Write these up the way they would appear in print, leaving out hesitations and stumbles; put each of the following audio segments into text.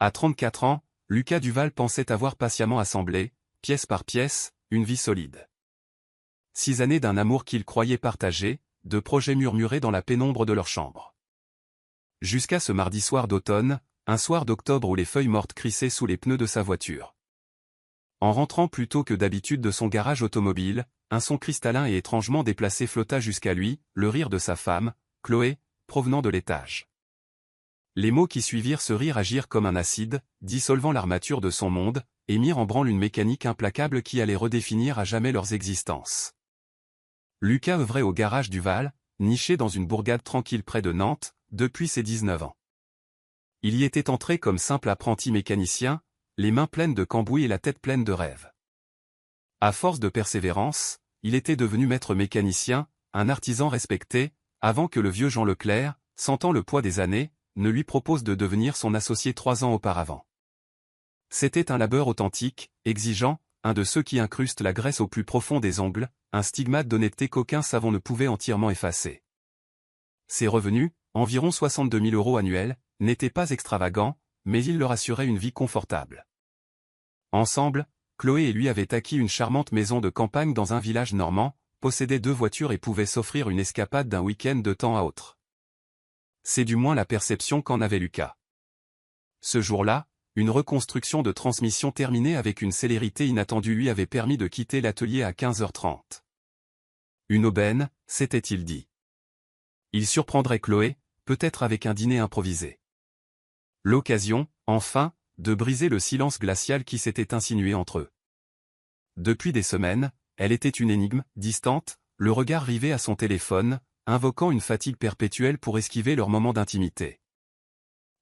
À 34 ans, Lucas Duval pensait avoir patiemment assemblé, pièce par pièce, une vie solide. 6 années d'un amour qu'il croyait partagé, de projets murmurés dans la pénombre de leur chambre. Jusqu'à ce mardi soir d'automne, un soir d'octobre où les feuilles mortes crissaient sous les pneus de sa voiture. En rentrant plus tôt que d'habitude de son garage automobile, un son cristallin et étrangement déplacé flotta jusqu'à lui, le rire de sa femme, Chloé, provenant de l'étage. Les mots qui suivirent ce rire agirent comme un acide, dissolvant l'armature de son monde, et mirent en branle une mécanique implacable qui allait redéfinir à jamais leurs existences. Lucas œuvrait au garage Duval, niché dans une bourgade tranquille près de Nantes, depuis ses 19 ans. Il y était entré comme simple apprenti mécanicien, les mains pleines de cambouis et la tête pleine de rêves. À force de persévérance, il était devenu maître mécanicien, un artisan respecté, avant que le vieux Jean Leclerc, sentant le poids des années, ne lui propose de devenir son associé 3 ans auparavant. C'était un labeur authentique, exigeant, un de ceux qui incrustent la graisse au plus profond des ongles, un stigmate d'honnêteté qu'aucun savon ne pouvait entièrement effacer. Ses revenus, environ 62 000 € annuels, n'étaient pas extravagants, mais il leur assurait une vie confortable. Ensemble, Chloé et lui avaient acquis une charmante maison de campagne dans un village normand, possédaient 2 voitures et pouvaient s'offrir une escapade d'un week-end de temps à autre. C'est du moins la perception qu'en avait Lucas. Ce jour-là, une reconstruction de transmission terminée avec une célérité inattendue lui avait permis de quitter l'atelier à 15h30. Une aubaine, s'était-il dit. Il surprendrait Chloé, peut-être avec un dîner improvisé. L'occasion, enfin, de briser le silence glacial qui s'était insinué entre eux. Depuis des semaines, elle était une énigme, distante, le regard rivé à son téléphone, invoquant une fatigue perpétuelle pour esquiver leurs moments d'intimité.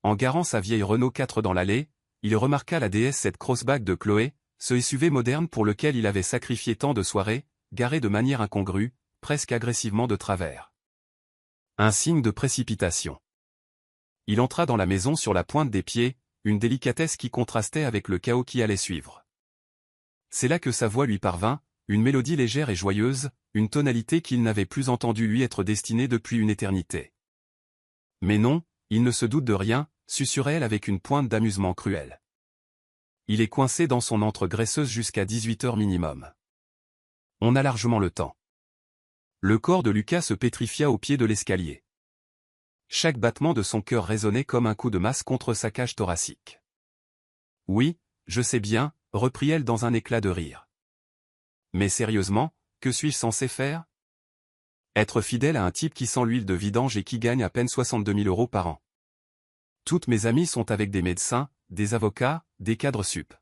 En garant sa vieille Renault 4 dans l'allée, il remarqua la DS7 Crossback de Chloé, ce SUV moderne pour lequel il avait sacrifié tant de soirées, garé de manière incongrue, presque agressivement de travers. Un signe de précipitation. Il entra dans la maison sur la pointe des pieds, une délicatesse qui contrastait avec le chaos qui allait suivre. C'est là que sa voix lui parvint, une mélodie légère et joyeuse, une tonalité qu'il n'avait plus entendue lui être destinée depuis une éternité. Mais non, il ne se doute de rien, susurrait-elle avec une pointe d'amusement cruel. Il est coincé dans son antre graisseuse jusqu'à 18h minimum. On a largement le temps. Le corps de Lucas se pétrifia au pied de l'escalier. Chaque battement de son cœur résonnait comme un coup de masse contre sa cage thoracique. Oui, je sais bien, reprit-elle dans un éclat de rire. Mais sérieusement, que suis-je censé faire? Être fidèle à un type qui sent l'huile de vidange et qui gagne à peine 62 000 € par an. Toutes mes amies sont avec des médecins, des avocats, des cadres sup.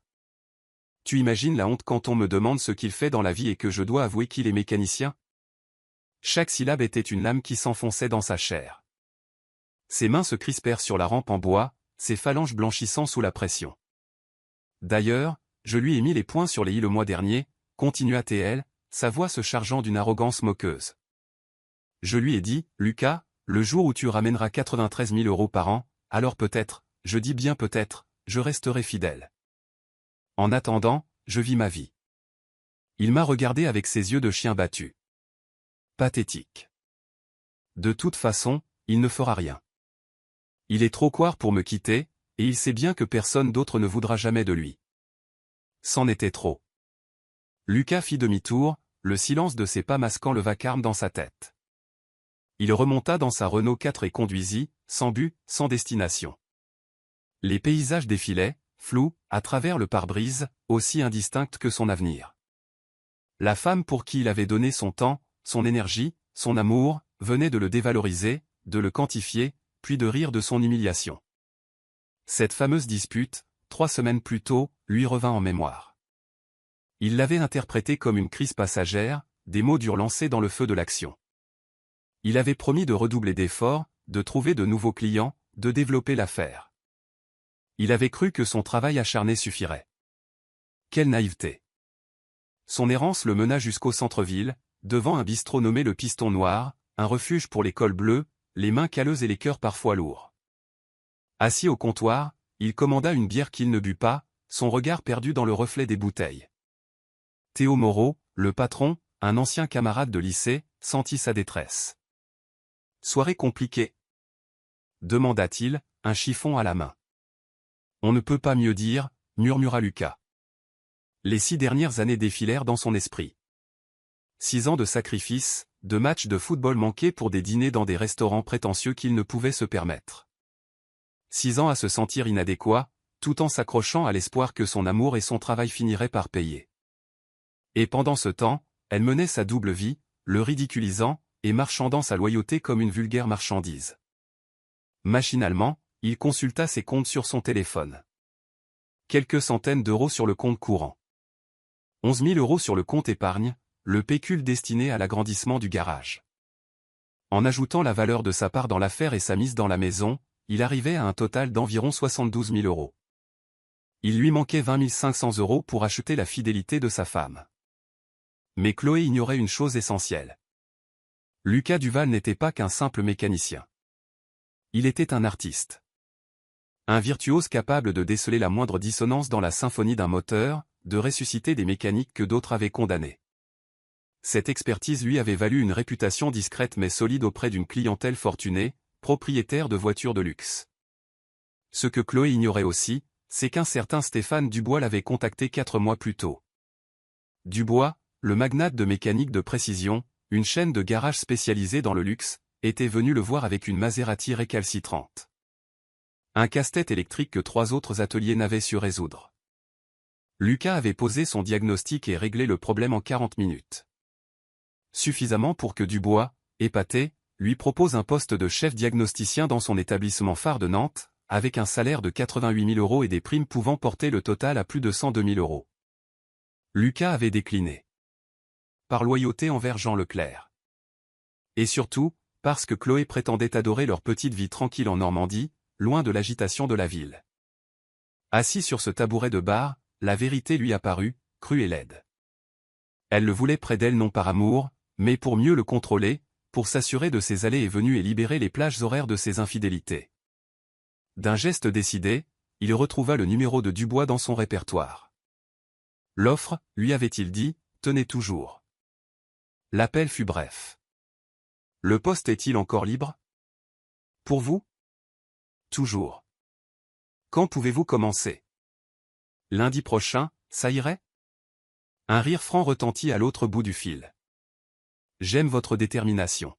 Tu imagines la honte quand on me demande ce qu'il fait dans la vie et que je dois avouer qu'il est mécanicien? Chaque syllabe était une lame qui s'enfonçait dans sa chair. Ses mains se crispèrent sur la rampe en bois, ses phalanges blanchissant sous la pression. D'ailleurs, je lui ai mis les poings sur les i le mois dernier, continua-t-elle, sa voix se chargeant d'une arrogance moqueuse. Je lui ai dit, Lucas, le jour où tu ramèneras 93 000 € par an, alors peut-être, je dis bien peut-être, je resterai fidèle. En attendant, je vis ma vie. Il m'a regardé avec ses yeux de chien battu. Pathétique. De toute façon, il ne fera rien. Il est trop couard pour me quitter, et il sait bien que personne d'autre ne voudra jamais de lui. C'en était trop. Lucas fit demi-tour, le silence de ses pas masquant le vacarme dans sa tête. Il remonta dans sa Renault 4 et conduisit, sans but, sans destination. Les paysages défilaient, flous, à travers le pare-brise, aussi indistincts que son avenir. La femme pour qui il avait donné son temps, son énergie, son amour, venait de le dévaloriser, de le quantifier, puis de rire de son humiliation. Cette fameuse dispute, 3 semaines plus tôt, lui revint en mémoire. Il l'avait interprétée comme une crise passagère, des mots durs lancés dans le feu de l'action. Il avait promis de redoubler d'efforts, de trouver de nouveaux clients, de développer l'affaire. Il avait cru que son travail acharné suffirait. Quelle naïveté! Son errance le mena jusqu'au centre-ville, devant un bistrot nommé le Piston Noir, un refuge pour les cols bleus, les mains calleuses et les cœurs parfois lourds. Assis au comptoir, il commanda une bière qu'il ne but pas, son regard perdu dans le reflet des bouteilles. Théo Moreau, le patron, un ancien camarade de lycée, sentit sa détresse. « Soirée compliquée ?» demanda-t-il, un chiffon à la main. On ne peut pas mieux dire, murmura Lucas. Les 6 dernières années défilèrent dans son esprit. 6 ans de sacrifices, de matchs de football manqués pour des dîners dans des restaurants prétentieux qu'il ne pouvait se permettre. 6 ans à se sentir inadéquat, tout en s'accrochant à l'espoir que son amour et son travail finiraient par payer. Et pendant ce temps, elle menait sa double vie, le ridiculisant, et marchandant sa loyauté comme une vulgaire marchandise. Machinalement, il consulta ses comptes sur son téléphone. Quelques centaines d'euros sur le compte courant. 11 000 euros sur le compte épargne, le pécule destiné à l'agrandissement du garage. En ajoutant la valeur de sa part dans l'affaire et sa mise dans la maison, il arrivait à un total d'environ 72 000 euros. Il lui manquait 20 500 euros pour acheter la fidélité de sa femme. Mais Chloé ignorait une chose essentielle. Lucas Duval n'était pas qu'un simple mécanicien. Il était un artiste. Un virtuose capable de déceler la moindre dissonance dans la symphonie d'un moteur, de ressusciter des mécaniques que d'autres avaient condamnées. Cette expertise lui avait valu une réputation discrète mais solide auprès d'une clientèle fortunée, propriétaire de voitures de luxe. Ce que Chloé ignorait aussi, c'est qu'un certain Stéphane Dubois l'avait contacté 4 mois plus tôt. Dubois, le magnate de mécanique de précision, une chaîne de garages spécialisés dans le luxe, était venu le voir avec une Maserati récalcitrante. Un casse-tête électrique que 3 autres ateliers n'avaient su résoudre. Lucas avait posé son diagnostic et réglé le problème en 40 minutes. Suffisamment pour que Dubois, épaté, lui propose un poste de chef diagnosticien dans son établissement phare de Nantes, avec un salaire de 88 000 euros et des primes pouvant porter le total à plus de 102 000 euros. Lucas avait décliné. Par loyauté envers Jean Leclerc. Et surtout, parce que Chloé prétendait adorer leur petite vie tranquille en Normandie, loin de l'agitation de la ville. Assis sur ce tabouret de bar, la vérité lui apparut, crue et laide. Elle le voulait près d'elle non par amour, mais pour mieux le contrôler, pour s'assurer de ses allées et venues et libérer les plages horaires de ses infidélités. D'un geste décidé, il retrouva le numéro de Dubois dans son répertoire. L'offre, lui avait-il dit, tenait toujours. L'appel fut bref. Le poste est-il encore libre? Pour vous? Toujours. Quand pouvez-vous commencer? Lundi prochain, ça irait? Un rire franc retentit à l'autre bout du fil. J'aime votre détermination.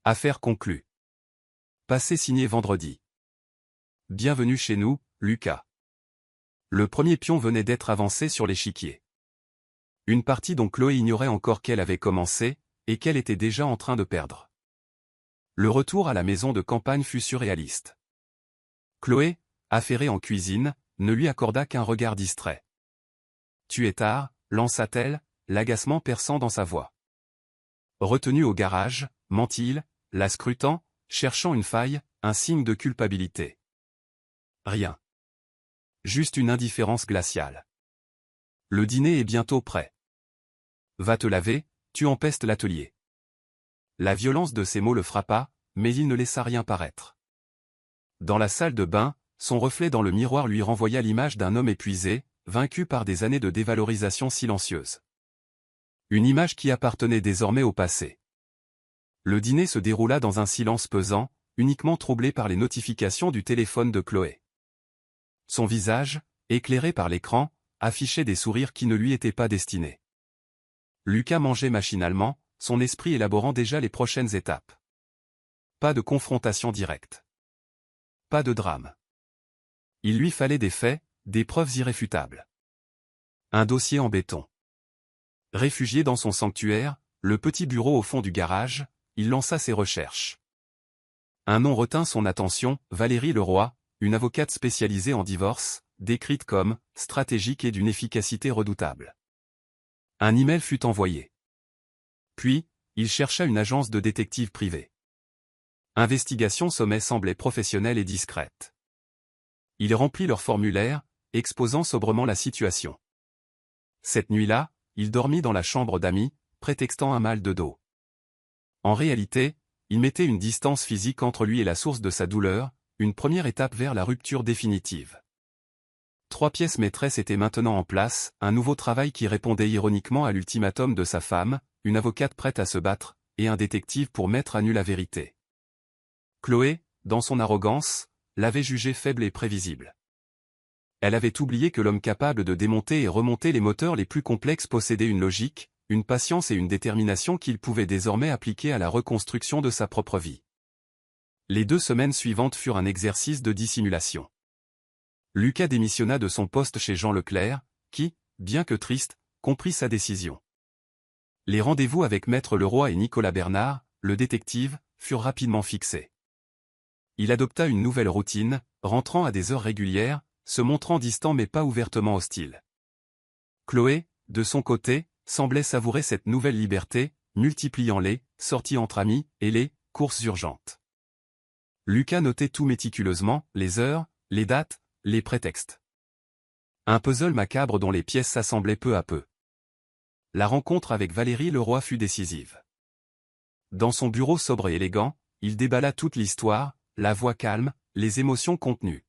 Affaire conclue. Passez signé vendredi. Bienvenue chez nous, Lucas. Le premier pion venait d'être avancé sur l'échiquier. Une partie dont Chloé ignorait encore qu'elle avait commencé, et qu'elle était déjà en train de perdre. Le retour à la maison de campagne fut surréaliste. Chloé, affairée en cuisine, ne lui accorda qu'un regard distrait. « Tu es tard », lança-t-elle, l'agacement perçant dans sa voix. Retenu au garage, ment-il, la scrutant, cherchant une faille, un signe de culpabilité. Rien. Juste une indifférence glaciale. Le dîner est bientôt prêt. Va te laver, tu empestes l'atelier. La violence de ces mots le frappa, mais il ne laissa rien paraître. Dans la salle de bain, son reflet dans le miroir lui renvoya l'image d'un homme épuisé, vaincu par des années de dévalorisation silencieuse. Une image qui appartenait désormais au passé. Le dîner se déroula dans un silence pesant, uniquement troublé par les notifications du téléphone de Chloé. Son visage, éclairé par l'écran, affichait des sourires qui ne lui étaient pas destinés. Lucas mangeait machinalement, son esprit élaborant déjà les prochaines étapes. Pas de confrontation directe. Pas de drame. Il lui fallait des faits, des preuves irréfutables. Un dossier en béton. Réfugié dans son sanctuaire, le petit bureau au fond du garage, il lança ses recherches. Un nom retint son attention, Valérie Leroy, une avocate spécialisée en divorce, décrite comme « stratégique et d'une efficacité redoutable ». Un email fut envoyé. Puis, il chercha une agence de détective privée. Investigation sommet semblait professionnelle et discrète. Il remplit leur formulaire, exposant sobrement la situation. Cette nuit-là, il dormit dans la chambre d'amis, prétextant un mal de dos. En réalité, il mettait une distance physique entre lui et la source de sa douleur, une première étape vers la rupture définitive. 3 pièces maîtresses étaient maintenant en place, un nouveau travail qui répondait ironiquement à l'ultimatum de sa femme, une avocate prête à se battre, et un détective pour mettre à nu la vérité. Chloé, dans son arrogance, l'avait jugé faible et prévisible. Elle avait oublié que l'homme capable de démonter et remonter les moteurs les plus complexes possédait une logique, une patience et une détermination qu'il pouvait désormais appliquer à la reconstruction de sa propre vie. Les 2 semaines suivantes furent un exercice de dissimulation. Lucas démissionna de son poste chez Jean Leclerc, qui, bien que triste, comprit sa décision. Les rendez-vous avec Maître Leroy et Nicolas Bernard, le détective, furent rapidement fixés. Il adopta une nouvelle routine, rentrant à des heures régulières, se montrant distant mais pas ouvertement hostile. Chloé, de son côté, semblait savourer cette nouvelle liberté, multipliant les sorties entre amis et les courses urgentes. Lucas notait tout méticuleusement, les heures, les dates, les prétextes. Un puzzle macabre dont les pièces s'assemblaient peu à peu. La rencontre avec Valérie Leroy fut décisive. Dans son bureau sobre et élégant, il déballa toute l'histoire, la voix calme, les émotions contenues.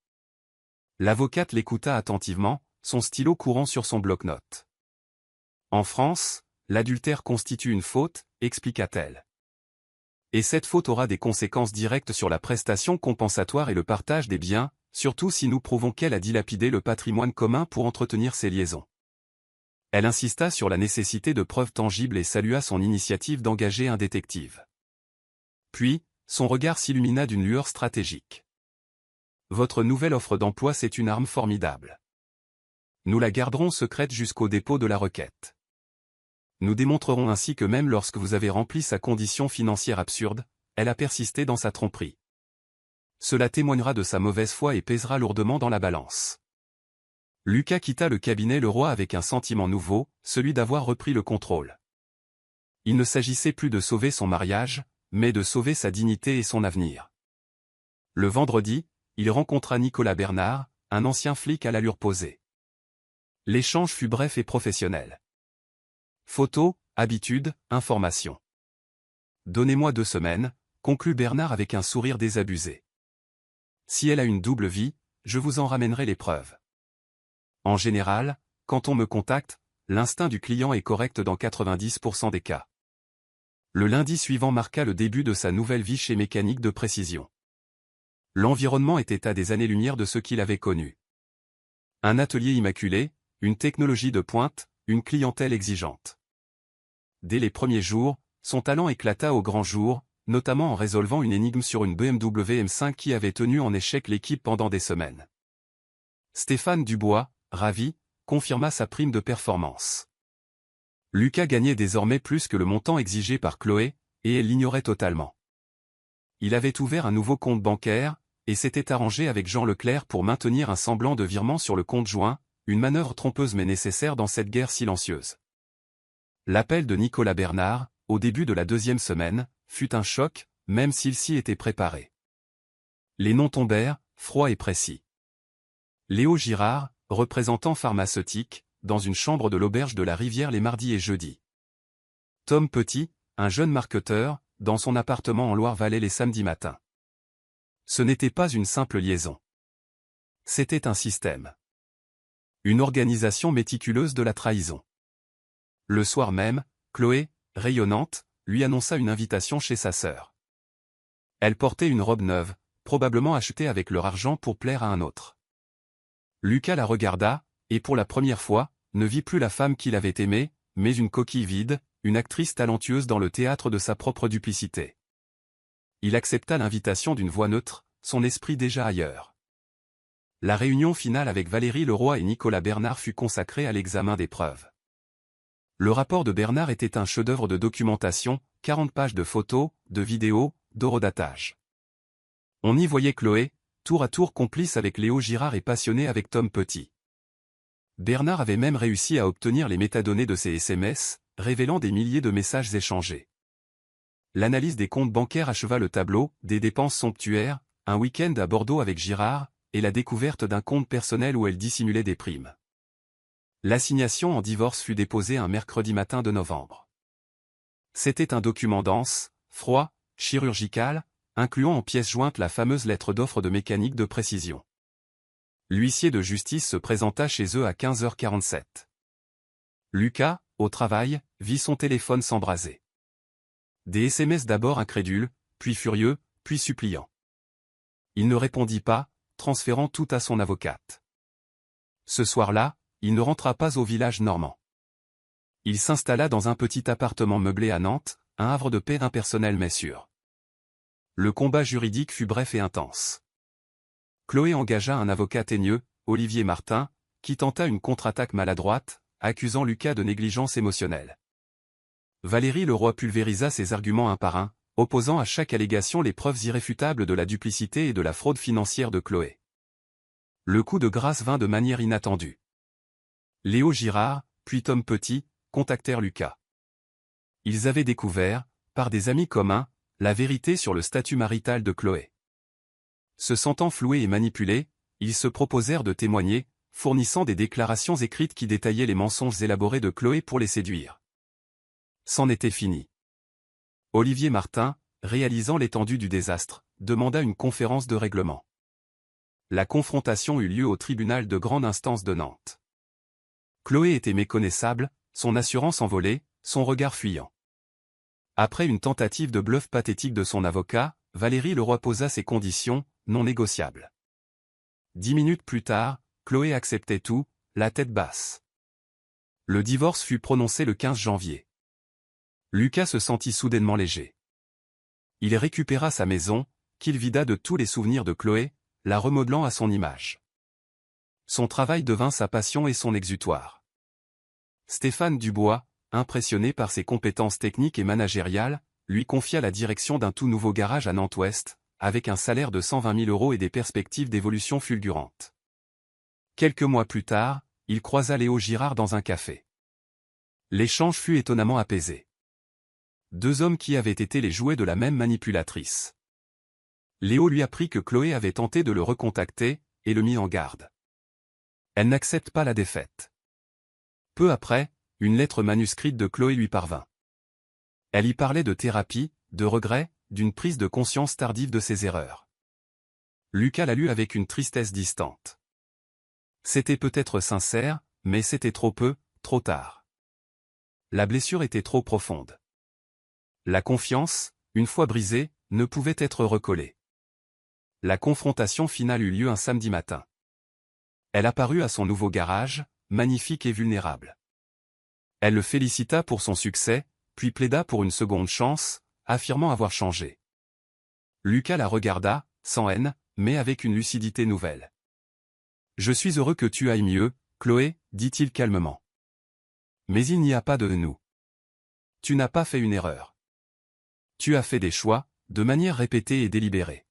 L'avocate l'écouta attentivement, son stylo courant sur son bloc-notes. En France, l'adultère constitue une faute, expliqua-t-elle. Et cette faute aura des conséquences directes sur la prestation compensatoire et le partage des biens, surtout si nous prouvons qu'elle a dilapidé le patrimoine commun pour entretenir ses liaisons. Elle insista sur la nécessité de preuves tangibles et salua son initiative d'engager un détective. Puis, son regard s'illumina d'une lueur stratégique. Votre nouvelle offre d'emploi, c'est une arme formidable. Nous la garderons secrète jusqu'au dépôt de la requête. Nous démontrerons ainsi que même lorsque vous avez rempli sa condition financière absurde, elle a persisté dans sa tromperie. Cela témoignera de sa mauvaise foi et pèsera lourdement dans la balance. Lucas quitta le cabinet Leroy avec un sentiment nouveau, celui d'avoir repris le contrôle. Il ne s'agissait plus de sauver son mariage, mais de sauver sa dignité et son avenir. Le vendredi, il rencontra Nicolas Bernard, un ancien flic à l'allure posée. L'échange fut bref et professionnel. Photos, habitudes, informations. Donnez-moi 2 semaines, conclut Bernard avec un sourire désabusé. Si elle a une double vie, je vous en ramènerai les preuves. En général, quand on me contacte, l'instinct du client est correct dans 90% des cas. Le lundi suivant marqua le début de sa nouvelle vie chez Mécanique de Précision. L'environnement était à des années-lumière de ce qu'il avait connu. Un atelier immaculé, une technologie de pointe, une clientèle exigeante. Dès les premiers jours, son talent éclata au grand jour, notamment en résolvant une énigme sur une BMW M5 qui avait tenu en échec l'équipe pendant des semaines. Stéphane Dubois, ravi, confirma sa prime de performance. Lucas gagnait désormais plus que le montant exigé par Chloé, et elle l'ignorait totalement. Il avait ouvert un nouveau compte bancaire, et s'était arrangé avec Jean Leclerc pour maintenir un semblant de virement sur le compte joint, une manœuvre trompeuse mais nécessaire dans cette guerre silencieuse. L'appel de Nicolas Bernard, au début de la 2e semaine, fut un choc, même s'il s'y était préparé. Les noms tombèrent, froids et précis. Léo Girard, représentant pharmaceutique, dans une chambre de l'auberge de la Rivière les mardis et jeudis. Tom Petit, un jeune marketeur, dans son appartement en Loire-Vallée les samedis matins. Ce n'était pas une simple liaison. C'était un système. Une organisation méticuleuse de la trahison. Le soir même, Chloé, rayonnante, lui annonça une invitation chez sa sœur. Elle portait une robe neuve, probablement achetée avec leur argent pour plaire à un autre. Lucas la regarda, et pour la première fois, ne vit plus la femme qu'il avait aimée, mais une coquille vide, une actrice talentueuse dans le théâtre de sa propre duplicité. Il accepta l'invitation d'une voix neutre, son esprit déjà ailleurs. La réunion finale avec Valérie Leroy et Nicolas Bernard fut consacrée à l'examen des preuves. Le rapport de Bernard était un chef-d'œuvre de documentation, 40 pages de photos, de vidéos, d'horodatage. On y voyait Chloé, tour à tour complice avec Léo Girard et passionnée avec Tom Petit. Bernard avait même réussi à obtenir les métadonnées de ses SMS, révélant des milliers de messages échangés. L'analyse des comptes bancaires acheva le tableau, des dépenses somptuaires, un week-end à Bordeaux avec Girard, et la découverte d'un compte personnel où elle dissimulait des primes. L'assignation en divorce fut déposée un mercredi matin de novembre. C'était un document dense, froid, chirurgical, incluant en pièces jointes la fameuse lettre d'offre de Mécanique de Précision. L'huissier de justice se présenta chez eux à 15h47. Lucas, au travail, vit son téléphone s'embraser. Des SMS d'abord incrédules, puis furieux, puis suppliants. Il ne répondit pas, transférant tout à son avocate. Ce soir-là, il ne rentra pas au village normand. Il s'installa dans un petit appartement meublé à Nantes, un havre de paix impersonnel mais sûr. Le combat juridique fut bref et intense. Chloé engagea un avocat teigneux, Olivier Martin, qui tenta une contre-attaque maladroite, accusant Lucas de négligence émotionnelle. Valérie Leroy pulvérisa ses arguments un par un, opposant à chaque allégation les preuves irréfutables de la duplicité et de la fraude financière de Chloé. Le coup de grâce vint de manière inattendue. Léo Girard, puis Tom Petit, contactèrent Lucas. Ils avaient découvert, par des amis communs, la vérité sur le statut marital de Chloé. Se sentant floués et manipulés, ils se proposèrent de témoigner, fournissant des déclarations écrites qui détaillaient les mensonges élaborés de Chloé pour les séduire. C'en était fini. Olivier Martin, réalisant l'étendue du désastre, demanda une conférence de règlement. La confrontation eut lieu au tribunal de grande instance de Nantes. Chloé était méconnaissable, son assurance envolée, son regard fuyant. Après une tentative de bluff pathétique de son avocat, Valérie Leroy posa ses conditions, non négociables. 10 minutes plus tard, Chloé acceptait tout, la tête basse. Le divorce fut prononcé le 15 janvier. Lucas se sentit soudainement léger. Il récupéra sa maison, qu'il vida de tous les souvenirs de Chloé, la remodelant à son image. Son travail devint sa passion et son exutoire. Stéphane Dubois, impressionné par ses compétences techniques et managériales, lui confia la direction d'un tout nouveau garage à Nantes-Ouest, avec un salaire de 120 000 € et des perspectives d'évolution fulgurantes. Quelques mois plus tard, il croisa Léo Girard dans un café. L'échange fut étonnamment apaisé. Deux hommes qui avaient été les jouets de la même manipulatrice. Léo lui apprit que Chloé avait tenté de le recontacter, et le mit en garde. Elle n'accepte pas la défaite. Peu après, une lettre manuscrite de Chloé lui parvint. Elle y parlait de thérapie, de regrets, d'une prise de conscience tardive de ses erreurs. Lucas la lut avec une tristesse distante. C'était peut-être sincère, mais c'était trop peu, trop tard. La blessure était trop profonde. La confiance, une fois brisée, ne pouvait être recollée. La confrontation finale eut lieu un samedi matin. Elle apparut à son nouveau garage, magnifique et vulnérable. Elle le félicita pour son succès, puis plaida pour une seconde chance, affirmant avoir changé. Lucas la regarda, sans haine, mais avec une lucidité nouvelle. « Je suis heureux que tu ailles mieux, Chloé, dit-il calmement. Mais il n'y a pas de nous. Tu n'as pas fait une erreur. Tu as fait des choix, de manière répétée et délibérée.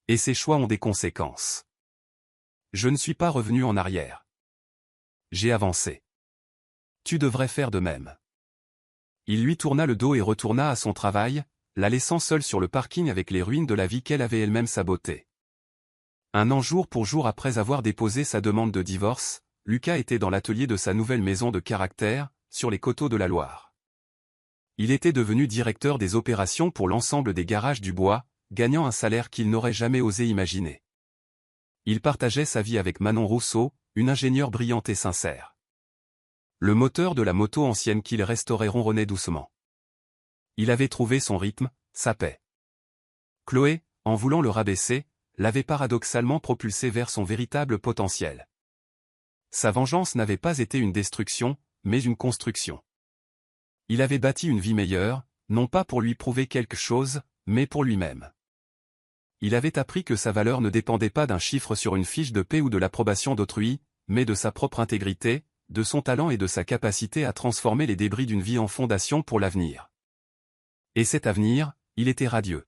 Et ces choix ont des conséquences. Je ne suis pas revenu en arrière. J'ai avancé. Tu devrais faire de même. » Il lui tourna le dos et retourna à son travail, la laissant seule sur le parking avec les ruines de la vie qu'elle avait elle-même sabotée. Un an jour pour jour après avoir déposé sa demande de divorce, Lucas était dans l'atelier de sa nouvelle maison de caractère, sur les coteaux de la Loire. Il était devenu directeur des opérations pour l'ensemble des garages du bois, gagnant un salaire qu'il n'aurait jamais osé imaginer. Il partageait sa vie avec Manon Rousseau, une ingénieure brillante et sincère. Le moteur de la moto ancienne qu'il restaurait ronronnait doucement. Il avait trouvé son rythme, sa paix. Chloé, en voulant le rabaisser, l'avait paradoxalement propulsé vers son véritable potentiel. Sa vengeance n'avait pas été une destruction, mais une construction. Il avait bâti une vie meilleure, non pas pour lui prouver quelque chose, mais pour lui-même. Il avait appris que sa valeur ne dépendait pas d'un chiffre sur une fiche de paie ou de l'approbation d'autrui, mais de sa propre intégrité, de son talent et de sa capacité à transformer les débris d'une vie en fondation pour l'avenir. Et cet avenir, il était radieux.